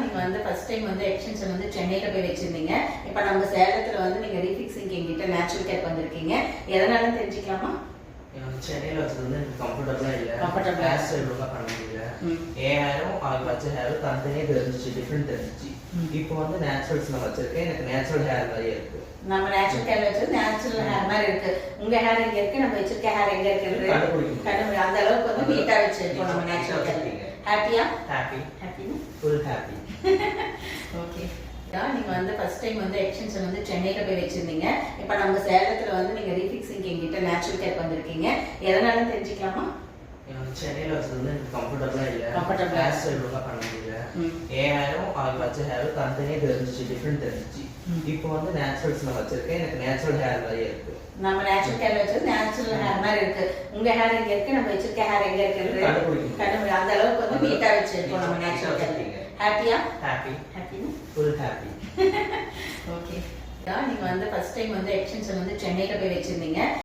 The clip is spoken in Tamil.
நீங்க வந்து ஃபர்ஸ்ட் டைம் வந்து எக்ஸ்டென்ஷன் வந்து சென்னையில போய் வச்சிருந்தீங்க. இப்போ நம்ம சேலத்துல வந்து நீங்க ரீஃபிக்ஸிங் எங்கிட்ட நேச்சுரல் கேர் வந்திருக்கீங்க. எதனால தெரிஞ்சுக்கலாமா? சென்னையில் வச்சது வந்து எனக்கு கம்ஃபர்டபுளாக இல்லை. கம்ஃபர்டபுளா ஹேர் ஸ்டைல் ஒழுங்காக பண்ண முடியல. என் ஹேரும் அவங்க வச்ச ஹேரும் தனித்தனியே தெரிஞ்சிச்சு, டிஃப்ரெண்ட் தெரிஞ்சிச்சு. இப்போ வந்து நேச்சுரல்ஸ் நான் வச்சிருக்கேன், எனக்கு நேச்சுரல் ஹேர் மாதிரியே இருக்கு. நம்ம நேச்சுரல் கேர் வச்சது நேச்சுரல் ஹேர் மாதிரி இருக்கு. உங்க ஹேர் எங்க இருக்கு, நம்ம வச்சிருக்க ஹேர் எங்க இருக்கு கண்டுபிடி. அந்த அளவுக்கு வந்து நீட்டா வச்சிருக்கோம் நம்ம நேச்சுரல் கேர். ஹாப்பியா? ஹாப்பி. ஹாப்பினா ஃபுல் ஹாப்பி. ஓகே. நீங்க வந்து ஃபர்ஸ்ட் டைம் வந்து எக்ஸ்டென்ஷன் வந்து சென்னையில போய் வச்சிருந்தீங்க. இப்போ நம்ம சேலத்துல வந்து நீங்க ரீஃபிக்ஸிங் எங்கிட்ட நேச்சுரல் கேர் வந்திருக்கீங்க. எதனால தெரிஞ்சுக்கலாமா? சென்னையில் வச்சது வந்து எனக்கு கம்ஃபர்டபுளாக இல்லை. ஹேர் ஸ்டைல் ஒழுங்காக பண்ண முடியல. என் ஹேரும் அவங்க வச்ச ஹேரும் தனித்தனியே தெரிஞ்சிச்சு, டிஃப்ரெண்ட் தெரிஞ்சிச்சு. இப்போ வந்து நேச்சுரல்ஸ் நான் வச்சிருக்கேன், எனக்கு நேச்சுரல் ஹேர் மாதிரியே இருக்கு. நம்ம நேச்சுரல் கேர் வச்சது நேச்சுரல் ஹேர் மாதிரி இருக்கு. உங்க ஹேர் எங்க இருக்கு, நம்ம வச்சிருக்க ஹேர் எங்க இருக்கு கண்டுபிடி. அந்த அளவுக்கு வந்து நீட்டா வச்சிருக்கோம் நம்ம நேச்சுரல் கேர். ஹாப்பியா? ஹாப்பி. ஹாப்பினா ஃபுல் ஹாப்பி. ஓகே. நீங்க வந்து ஃபர்ஸ்ட் டைம் வந்து எக்ஸ்டென்ஷன் வந்து சென்னையில போய் வச்சிருந்தீங்க.